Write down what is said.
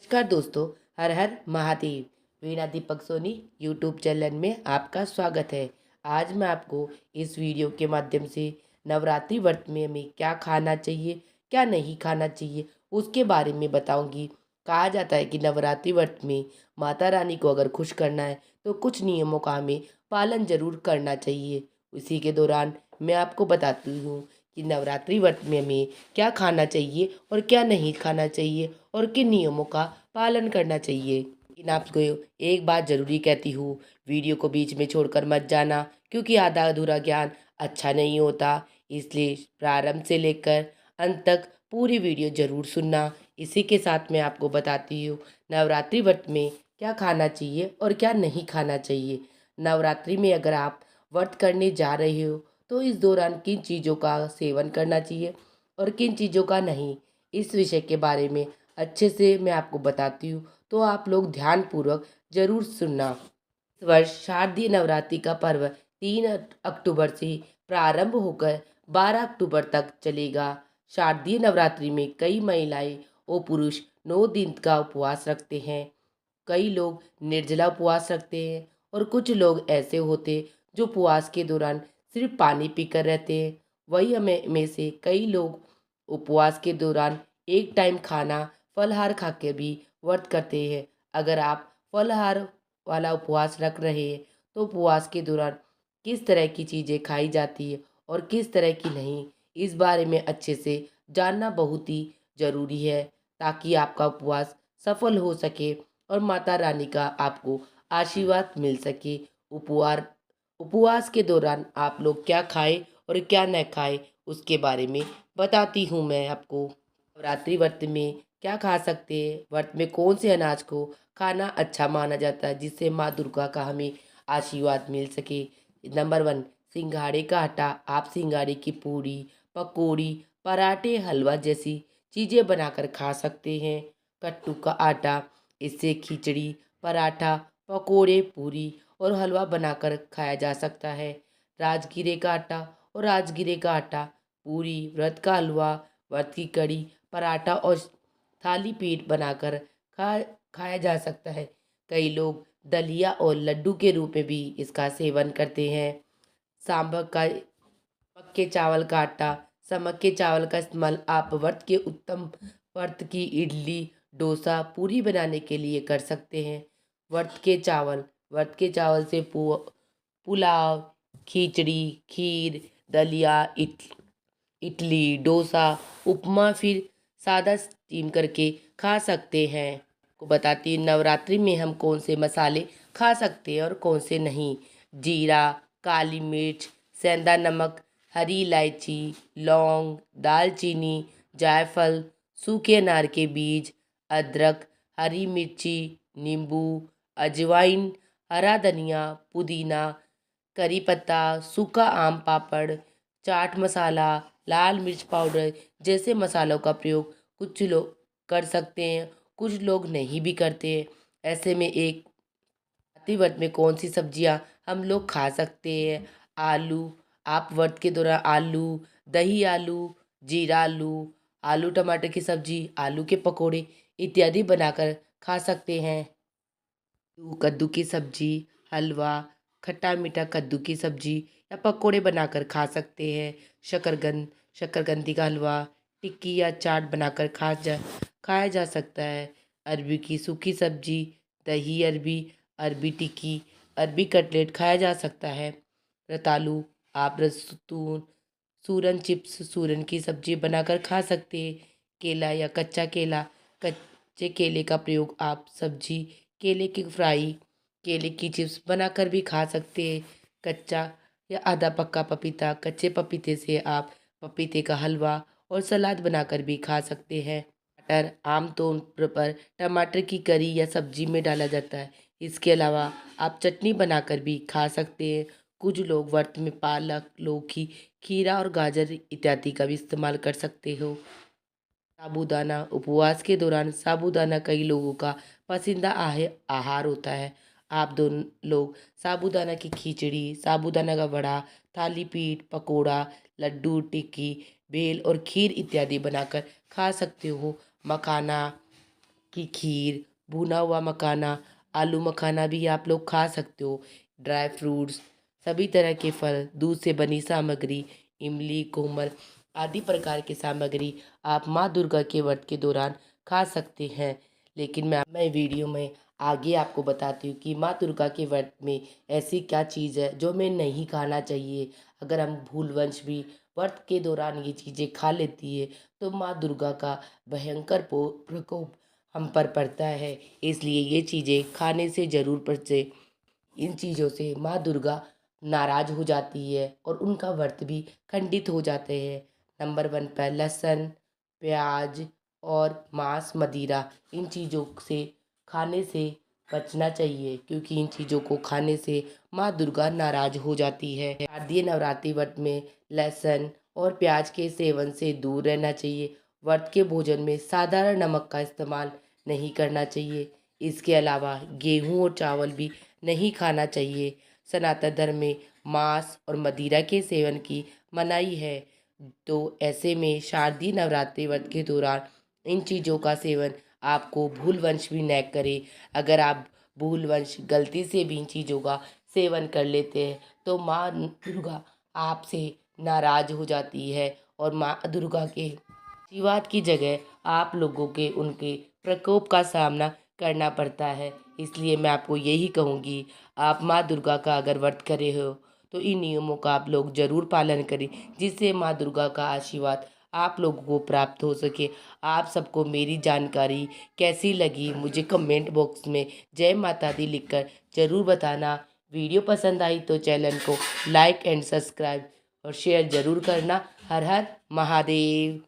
नमस्कार दोस्तों। हर हर महादेव। वीणा Deepak Soni YouTube channel में आपका स्वागत है। आज मैं आपको इस वीडियो के माध्यम से नवरात्रि व्रत में हमें क्या खाना चाहिए, क्या नहीं खाना चाहिए, उसके बारे में बताऊंगी। कहा जाता है कि नवरात्रि व्रत में माता रानी को अगर खुश करना है तो कुछ नियमों का हमें पालन जरूर करना चाहिए। उसी के दौरान मैं आपको बताती हूँ कि नवरात्रि व्रत में हमें क्या खाना चाहिए और क्या नहीं खाना चाहिए और किन नियमों का पालन करना चाहिए। लेकिन आपको एक बात जरूरी कहती हूँ, वीडियो को बीच में छोड़कर मत जाना, क्योंकि आधा अधूरा ज्ञान अच्छा नहीं होता। इसलिए प्रारंभ से लेकर अंत तक पूरी वीडियो जरूर सुनना। इसी के साथ मैं आपको बताती हूँ नवरात्रि व्रत में क्या खाना चाहिए और क्या नहीं खाना चाहिए। नवरात्रि में अगर आप व्रत करने जा रहे हो तो इस दौरान किन चीज़ों का सेवन करना चाहिए और किन चीज़ों का नहीं, इस विषय के बारे में अच्छे से मैं आपको बताती हूँ, तो आप लोग ध्यानपूर्वक जरूर सुनना। इस वर्ष शारदीय नवरात्रि का पर्व 3 अक्टूबर से प्रारंभ होकर 12 अक्टूबर तक चलेगा। शारदीय नवरात्रि में कई महिलाएं और पुरुष 9 दिन का उपवास रखते हैं। कई लोग निर्जला उपवास रखते हैं और कुछ लोग ऐसे होते जो उपवास के दौरान सिर्फ पानी पीकर रहते हैं। वही हमें में से कई लोग उपवास के दौरान एक टाइम खाना फलहार खा के भी व्रत करते हैं। अगर आप फलहार वाला उपवास रख रहे हैं तो उपवास के दौरान किस तरह की चीज़ें खाई जाती है और किस तरह की नहीं, इस बारे में अच्छे से जानना बहुत ही ज़रूरी है, ताकि आपका उपवास सफल हो सके और माता रानी का आपको आशीर्वाद मिल सके। उपवास उपवास के दौरान आप लोग क्या खाएं और क्या न खाएं, उसके बारे में बताती हूँ मैं आपको। नवरात्रि व्रत में क्या खा सकते हैं, व्रत में कौन से अनाज को खाना अच्छा माना जाता है जिससे माँ दुर्गा का हमें आशीर्वाद मिल सके। नंबर 1, सिंघाड़े का आटा। आप सिंघाड़े की पूरी, पकौड़ी, पराठे, हलवा जैसी चीज़ें बनाकर खा सकते हैं। कट्टू का आटा, इससे खिचड़ी, पराठा, पकोड़े, पूरी और हलवा बनाकर खाया जा सकता है। राजगीरे का आटा और राजगीरे का आटा, पूरी, व्रत का हलवा, व्रत की कड़ी, पराठा और थाली पीठ बनाकर खा खाया जा सकता है। कई लोग दलिया और लड्डू के रूप में भी इसका सेवन करते हैं। सांभर का मक्के चावल का आटा। समक के चावल का इस्तेमाल आप व्रत के उत्तम व्रत की इडली, डोसा, पूरी बनाने के लिए कर सकते हैं। व्रत के चावल से पुलाव, खिचड़ी, खीर, दलिया, इडली, डोसा, उपमा, फिर सादा स्टीम करके खा सकते हैं। आपको बताती हूँ नवरात्रि में हम कौन से मसाले खा सकते हैं और कौन से नहीं। जीरा, काली मिर्च, सेंधा नमक, हरी इलायची, लौंग, दालचीनी, जायफल, सूखे अनार के बीज, अदरक, हरी मिर्ची, नींबू, अजवाइन, हरा धनिया, पुदीना, करी पत्ता, सूखा आम पापड़, चाट मसाला, लाल मिर्च पाउडर जैसे मसालों का प्रयोग कुछ लोग कर सकते हैं, कुछ लोग नहीं भी करते हैं। ऐसे में एक आती व्रत में कौन सी सब्जियां हम लोग खा सकते हैं। आलू, आप व्रत के दौरान आलू, दही आलू, जीरा आलू, आलू टमाटर की सब्जी, आलू के पकोड़े इत्यादि बनाकर खा सकते हैं। कद्दू की सब्जी, हलवा, खट्टा मीठा कद्दू की सब्जी या पकोड़े बनाकर खा सकते हैं। शकरकंदी का हलवा, टिक्की या चाट बनाकर खाया जा सकता है। अरबी की सूखी सब्जी, दही अरबी, अरबी टिक्की, अरबी कटलेट खाया जा सकता है। रतालू, आप रस्तून, सूरन चिप्स, सूरन की सब्जी बनाकर खा सकते हैं। केला या कच्चा केला, कच्चे केले का प्रयोग आप सब्जी, केले की फ्राई, केले की चिप्स बनाकर भी खा सकते हैं। कच्चा या आधा पक्का पपीता, कच्चे पपीते से आप पपीते का हलवा और सलाद बनाकर भी खा सकते हैं। टमाटर आमतौर पर टमाटर की करी या सब्जी में डाला जाता है। इसके अलावा आप चटनी बनाकर भी खा सकते हैं। कुछ लोग व्रत में पालक, लौकी, खीरा और गाजर इत्यादि का भी इस्तेमाल कर सकते हो। साबूदाना, उपवास के दौरान साबूदाना कई लोगों का पसंदीदा आहार होता है। आप दोनों लोग साबूदाना की खिचड़ी, साबूदाना का वड़ा, थाली पीठ, पकोड़ा, लड्डू, टिक्की, बेल और खीर इत्यादि बनाकर खा सकते हो। मखाना, कि खीर, भुना हुआ मखाना, आलू मखाना भी आप लोग खा सकते हो। ड्राई फ्रूट्स, सभी तरह के फल, दूध से बनी सामग्री, इमली, कोमल आदि प्रकार की सामग्री आप माँ दुर्गा के व्रत के दौरान खा सकते हैं। लेकिन मैं वीडियो में आगे आपको बताती हूँ कि माँ दुर्गा के व्रत में ऐसी क्या चीज़ है जो हमें नहीं खाना चाहिए। अगर हम भूलवंश भी व्रत के दौरान ये चीज़ें खा लेती है तो माँ दुर्गा का भयंकर प्रकोप हम पर पड़ता है। इसलिए ये चीज़ें खाने से ज़रूर बचें। इन चीज़ों से माँ दुर्गा नाराज़ हो जाती है और उनका व्रत भी खंडित हो जाते हैं। नंबर 1 पर लहसुन, प्याज और मांस, मदिरा इन चीज़ों से खाने से बचना चाहिए, क्योंकि इन चीज़ों को खाने से माँ दुर्गा नाराज़ हो जाती है। शारदीय नवरात्रि व्रत में लहसुन और प्याज के सेवन से दूर रहना चाहिए। व्रत के भोजन में साधारण नमक का इस्तेमाल नहीं करना चाहिए। इसके अलावा गेहूँ और चावल भी नहीं खाना चाहिए। सनातन धर्म में मांस और मदिरा के सेवन की मनाही है। तो ऐसे में शारदीय नवरात्रि व्रत के दौरान इन चीज़ों का सेवन आपको भूलवंश भी न करे। अगर आप भूलवंश गलती से भी इन चीज़ों का सेवन कर लेते हैं तो माँ दुर्गा आपसे नाराज हो जाती है और माँ दुर्गा के आशीर्वाद की जगह आप लोगों के उनके प्रकोप का सामना करना पड़ता है। इसलिए मैं आपको यही कहूँगी, आप माँ दुर्गा का अगर व्रत करे हो तो इन नियमों का आप लोग ज़रूर पालन करें, जिससे माँ दुर्गा का आशीर्वाद आप लोगों को प्राप्त हो सके। आप सबको मेरी जानकारी कैसी लगी मुझे कमेंट बॉक्स में जय माता दी लिखकर ज़रूर बताना। वीडियो पसंद आई तो चैनल को लाइक एंड सब्सक्राइब और शेयर ज़रूर करना। हर हर महादेव।